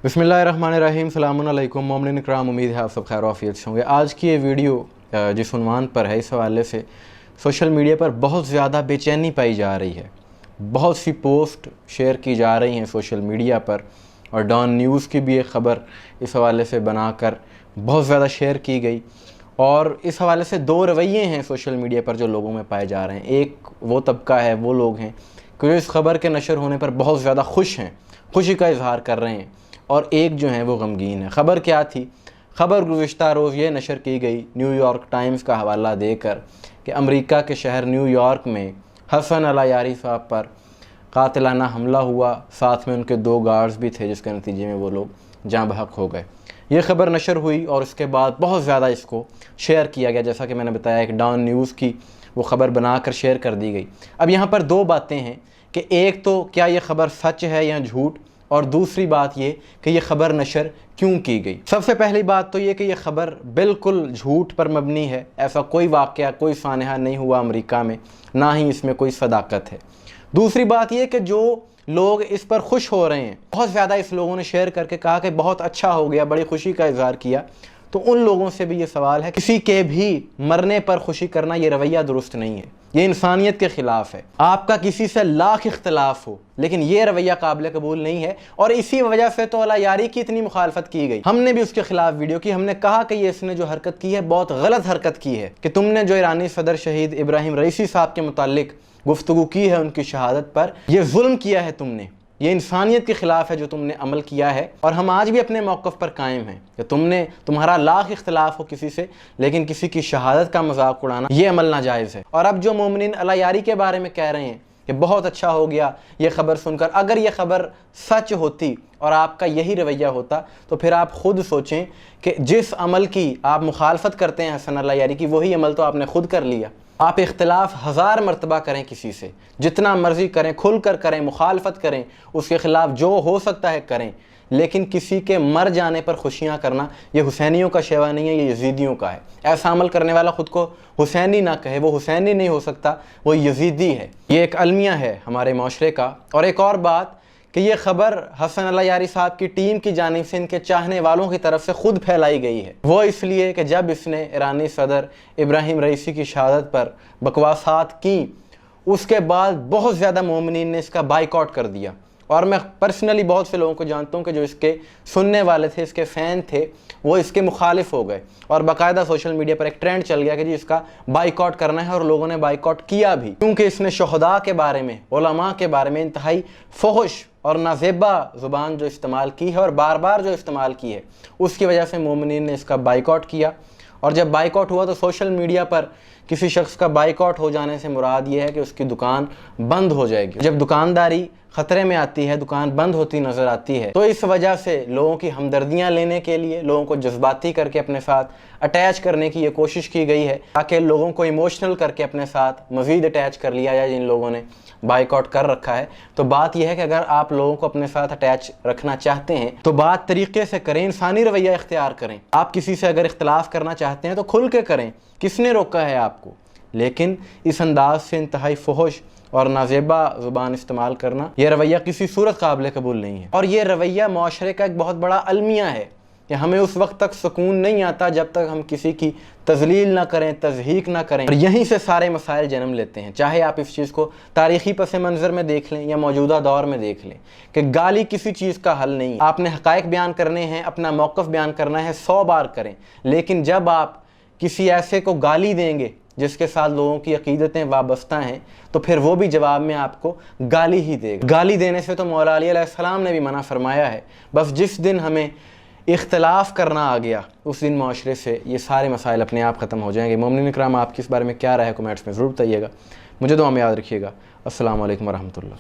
बिस्मिल्लाहिर्रहमानिर्रहीम, सलामुन अलैकुम मोमिनीन इकराम। उम्मीद है आप सब खैर आफियत से होंगे। आज की ये वीडियो जिस उन्वान पर है, इस हवाले से सोशल मीडिया पर बहुत ज़्यादा बेचैनी पाई जा रही है। बहुत सी पोस्ट शेयर की जा रही हैं सोशल मीडिया पर, और डॉन न्यूज़ की भी एक ख़बर इस हवाले से बनाकर बहुत ज़्यादा शेयर की गई। और इस हवाले से दो रवैये हैं सोशल मीडिया पर जो लोगों में पाए जा रहे हैं। एक वो तबका है, वो लोग हैं कि जो इस खबर के नशर होने पर बहुत ज़्यादा खुश हैं, खुशी का इजहार कर रहे हैं, और एक जो है वो गमगीन है। ख़बर क्या थी? ख़बर गुज़िश्ता रोज़ ये नशर की गई न्यूयॉर्क टाइम्स का हवाला देकर कि अमेरिका के शहर न्यूयॉर्क में हसन अल यारी साहब पर कातिलाना हमला हुआ, साथ में उनके 2 गार्ड्स भी थे, जिसके नतीजे में वो लोग जाँ बहक हो गए। ये ख़बर नशर हुई और उसके बाद बहुत ज़्यादा इसको शेयर किया गया। जैसा कि मैंने बताया, एक डॉन न्यूज़ की वो ख़बर बनाकर शेयर कर दी गई। अब यहाँ पर 2 बातें हैं कि एक तो क्या ये ख़बर सच है या झूठ, और दूसरी बात ये कि ये ख़बर नशर क्यों की गई। सबसे पहली बात तो ये कि ये ख़बर बिल्कुल झूठ पर मबनी है। ऐसा कोई वाक़या, कोई सानहा नहीं हुआ अमेरिका में, ना ही इसमें कोई सदाकत है। दूसरी बात ये कि जो लोग इस पर खुश हो रहे हैं, बहुत ज़्यादा इस लोगों ने शेयर करके कहा कि बहुत अच्छा हो गया, बड़ी खुशी का इज़हार किया, तो उन लोगों से भी ये सवाल है, किसी के भी मरने पर खुशी करना ये रवैया दुरुस्त नहीं है, ये इंसानियत के ख़िलाफ़ है। आपका किसी से लाख इख्तलाफ हो, लेकिन ये रवैया काबिल कबूल नहीं है। और इसी वजह से तो अला यारी की इतनी मुखालफत की गई। हमने भी उसके खिलाफ वीडियो की। हमने कहा कि ये इसने जो हरकत की है बहुत गलत हरकत की है, कि तुमने जो ईरानी सदर शहीद इब्राहिम रईसी साहब के मुतालिक गुफ्तगू की है, उनकी शहादत पर, यह जुल्म किया है तुमने, ये इंसानियत के ख़िलाफ़ है जो तुमने अमल किया है। और हम आज भी अपने मौक़िफ़ पर कायम हैं कि तुम्हारा लाख इख्तलाफ हो किसी से, लेकिन किसी की शहादत का मजाक उड़ाना ये अमल नाजायज़ है। और अब जो मोमिनीन अला यारी के बारे में कह रहे हैं कि बहुत अच्छा हो गया ये ख़बर सुनकर, अगर ये ख़बर सच होती और आपका यही रवैया होता, तो फिर आप ख़ुद सोचें कि जिस अमल की आप मुखालफत करते हैं हसन अल यारी की, वही अमल तो आपने ख़ुद कर लिया। आप इख्तलाफ 1000 मरतबा करें किसी से, जितना मर्ज़ी करें, खुल कर करें, मुखालफत करें, उसके ख़िलाफ़ जो हो सकता है करें, लेकिन किसी के मर जाने पर खुशियाँ करना ये हुसैनियों का शेवा नहीं है, ये यजीदियों का है। ऐसा अमल करने वाला ख़ुद को हुसैनी ना कहे, वो हुसैनी नहीं हो सकता, वो यजीदी है। ये एक अलमिया है हमारे माशरे का। और एक और बात कि ये ख़बर हसन अल यारी साहब की टीम की जानिब से इनके चाहने वालों की तरफ से ख़ुद फैलाई गई है। वो इसलिए कि जब इसने ईरानी सदर इब्राहिम रईसी की शहादत पर बकवासात की, उसके बाद बहुत ज़्यादा मोमिनीन ने इसका बाइकआउट कर दिया। और मैं पर्सनली बहुत से लोगों को जानता हूँ कि जो इसके सुनने वाले थे, इसके फ़ैन थे, वो इसके मुखालिफ हो गए, और बाकायदा सोशल मीडिया पर एक ट्रेंड चल गया कि जी इसका बाइकआउट करना है, और लोगों ने बाइकआउट किया भी, क्योंकि इसने शुहदा के बारे में, उलमा के बारे में इंतहाई फहश और नाज़ेबा ज़ुबान जो इस्तेमाल की है, और बार बार जो इस्तेमाल की है, उसकी वजह से मोमिनीन ने इसका बाइकआउट किया। और जब बाइकआउट हुआ तो सोशल मीडिया पर किसी शख्स का बाइकआउट हो जाने से मुराद ये है कि उसकी दुकान बंद हो जाएगी। जब दुकानदारी ख़तरे में आती है, दुकान बंद होती नज़र आती है, तो इस वजह से लोगों की हमदर्दियाँ लेने के लिए, लोगों को जज्बाती करके अपने साथ अटैच करने की ये कोशिश की गई है, ताकि लोगों को इमोशनल करके अपने साथ मज़ीद अटैच कर लिया जाए जिन लोगों ने बाइकआउट कर रखा है। तो बात यह है कि अगर आप लोगों को अपने साथ अटैच रखना चाहते हैं तो बात तरीक़े से करें, इंसानी रवैया इख्तियार करें। आप किसी से अगर इख्तलाफ करना चाहते हैं तो खुल के करें, किसने रोका है आपको? लेकिन इस अंदाज से इंतहाई फहश और नाज़ेबा ज़ुबान इस्तेमाल करना, यह रवैया किसी सूरत काबिल कबूल नहीं है। और ये रवैया माशरे का एक बहुत बड़ा अलमिया है कि हमें उस वक्त तक सुकून नहीं आता जब तक हम किसी की तज़लील ना करें, तज़हीक ना करें। और यहीं से सारे मसाइल जन्म लेते हैं। चाहे आप इस चीज़ को तारीख़ी पस मंज़र में देख लें या मौजूदा दौर में देख लें, कि गाली किसी चीज़ का हल नहीं। आपने हक़ाइक़ बयान करने हैं, अपना मौक़िफ़ बयान करना है, 100 बार करें, लेकिन जब आप किसी ऐसे को गाली देंगे जिसके साथ लोगों की अक़ीदतें वाबस्ता हैं, तो फिर वो भी जवाब में आपको गाली ही देगा। गाली देने से तो मौला अली अलैहिस्सलाम ने भी मना फरमाया है। बस जिस दिन हमें इख्तलाफ करना आ गया, उस दिन माशरे से ये सारे मसाइल अपने आप ख़त्म हो जाएंगे। मोमिनीन इकराम, आपकी इस बारे में क्या राय है, कमेंट्स में ज़रूर बताइएगा। मुझे दुआ में याद रखिएगा। अस्सलामु अलैकुम वरहमतुल्लाह।